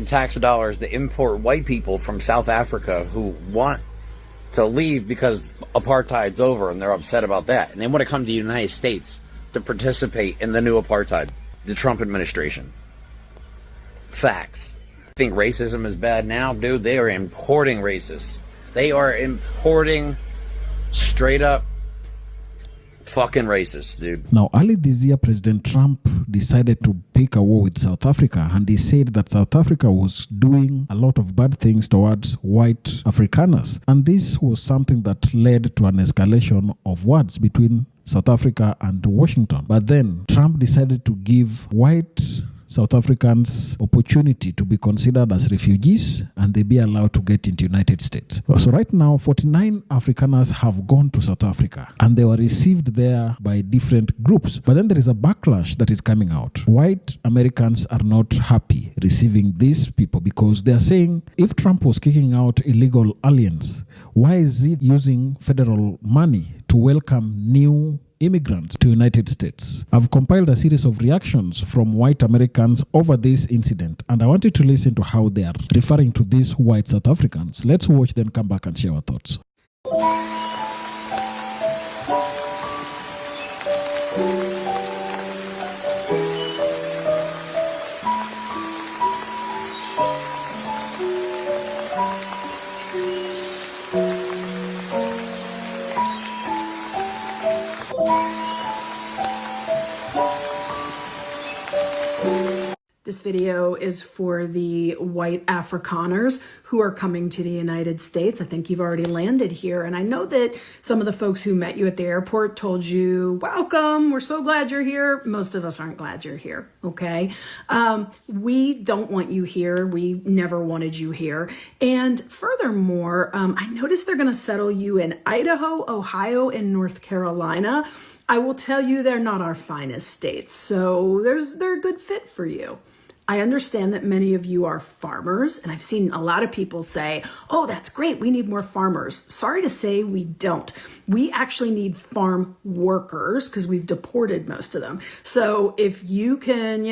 tax dollars to import white people from South Africa who want to leave because apartheid's over and they're upset about that. And they want to come to the United States to participate in the new apartheid, the Trump administration. Facts. Think racism is bad now? Dude, they are importing racists. They are importing straight up fucking racist, dude. Now, early this year, President Trump decided to pick a war with South Africa, and he said that South Africa was doing a lot of bad things towards white Afrikaners. And this was something that led to an escalation of words between South Africa and Washington. But then Trump decided to give white South Africans opportunity to be considered as refugees and they be allowed to get into United States. So right now, 49 Afrikaners have gone to South Africa and they were received there by different groups. But then there is a backlash that is coming out. White Americans are not happy receiving these people because they are saying, if Trump was kicking out illegal aliens, why is he using federal money to welcome new immigrants to United States? I've compiled a series of reactions from white Americans over this incident, and I wanted to listen to how they are referring to these white South Africans. Let's watch, then come back and share our thoughts. This video is for the white Afrikaners who are coming to the United States. I think you've already landed here. And I know that some of the folks who met you at the airport told you, welcome, we're so glad you're here. Most of us aren't glad you're here, okay? We don't want you here. We never wanted you here. And furthermore, I noticed they're gonna settle you in Idaho, Ohio, and North Carolina. I will tell you they're not our finest states, so they're a good fit for you. I understand that many of you are farmers, and I've seen a lot of people say, oh, that's great, we need more farmers. Sorry to say we don't. We actually need farm workers because we've deported most of them. So if you can,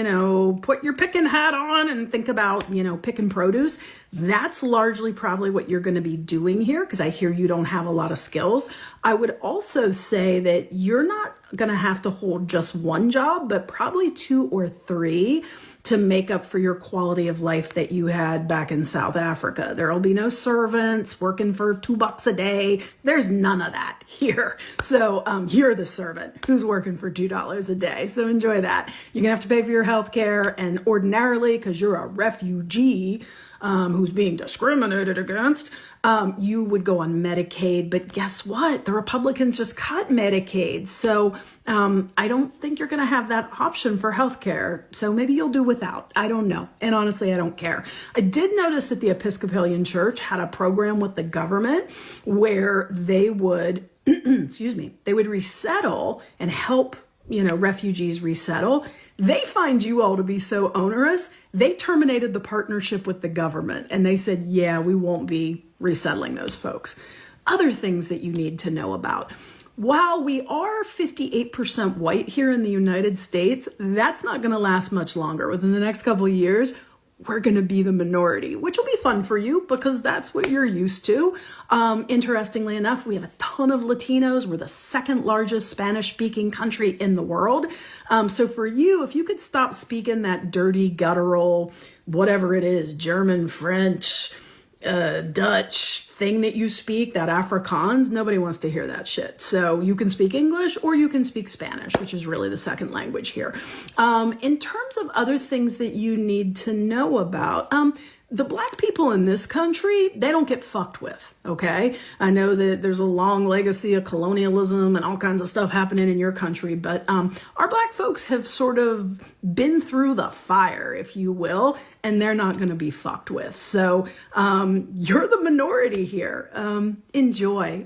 put your picking hat on and think about, picking produce, that's largely probably what you're going to be doing here because I hear you don't have a lot of skills. I would also say that you're not going to have to hold just one job, but probably 2 or 3 to make up for your quality of life that you had back in South Africa. There'll be no servants working for $2 a day. There's none of that here. So you're the servant who's working for $2 a day. So enjoy that. You're gonna have to pay for your health care, and ordinarily, because you're a refugee who's being discriminated against, you would go on Medicaid. But guess what? The Republicans just cut Medicaid. So I don't think you're going to have that option for healthcare. So maybe you'll do without. I don't know. And honestly, I don't care. I did notice that the Episcopalian Church had a program with the government where they would, excuse me, they would resettle and help, refugees resettle. They find you all to be so onerous, they terminated the partnership with the government and they said, yeah, we won't be resettling those folks. Other things that you need to know about. While we are 58% white here in the United States, that's not going to last much longer. Within the next couple of years, we're going to be the minority, which will be fun for you because that's what you're used to. Interestingly enough, we have a ton of Latinos. We're the 2nd largest Spanish-speaking country in the world. So for you, if you could stop speaking that dirty, guttural, whatever it is, German, French, Dutch thing that you speak, that Afrikaans, nobody wants to hear that shit. So you can speak English or you can speak Spanish, which is really the 2nd language here. In terms of other things that you need to know about, the black people in this country, they don't get fucked with, okay? I know that there's a long legacy of colonialism and all kinds of stuff happening in your country, but our black folks have sort of been through the fire, if you will, and they're not gonna be fucked with. So you're the minority here. Enjoy.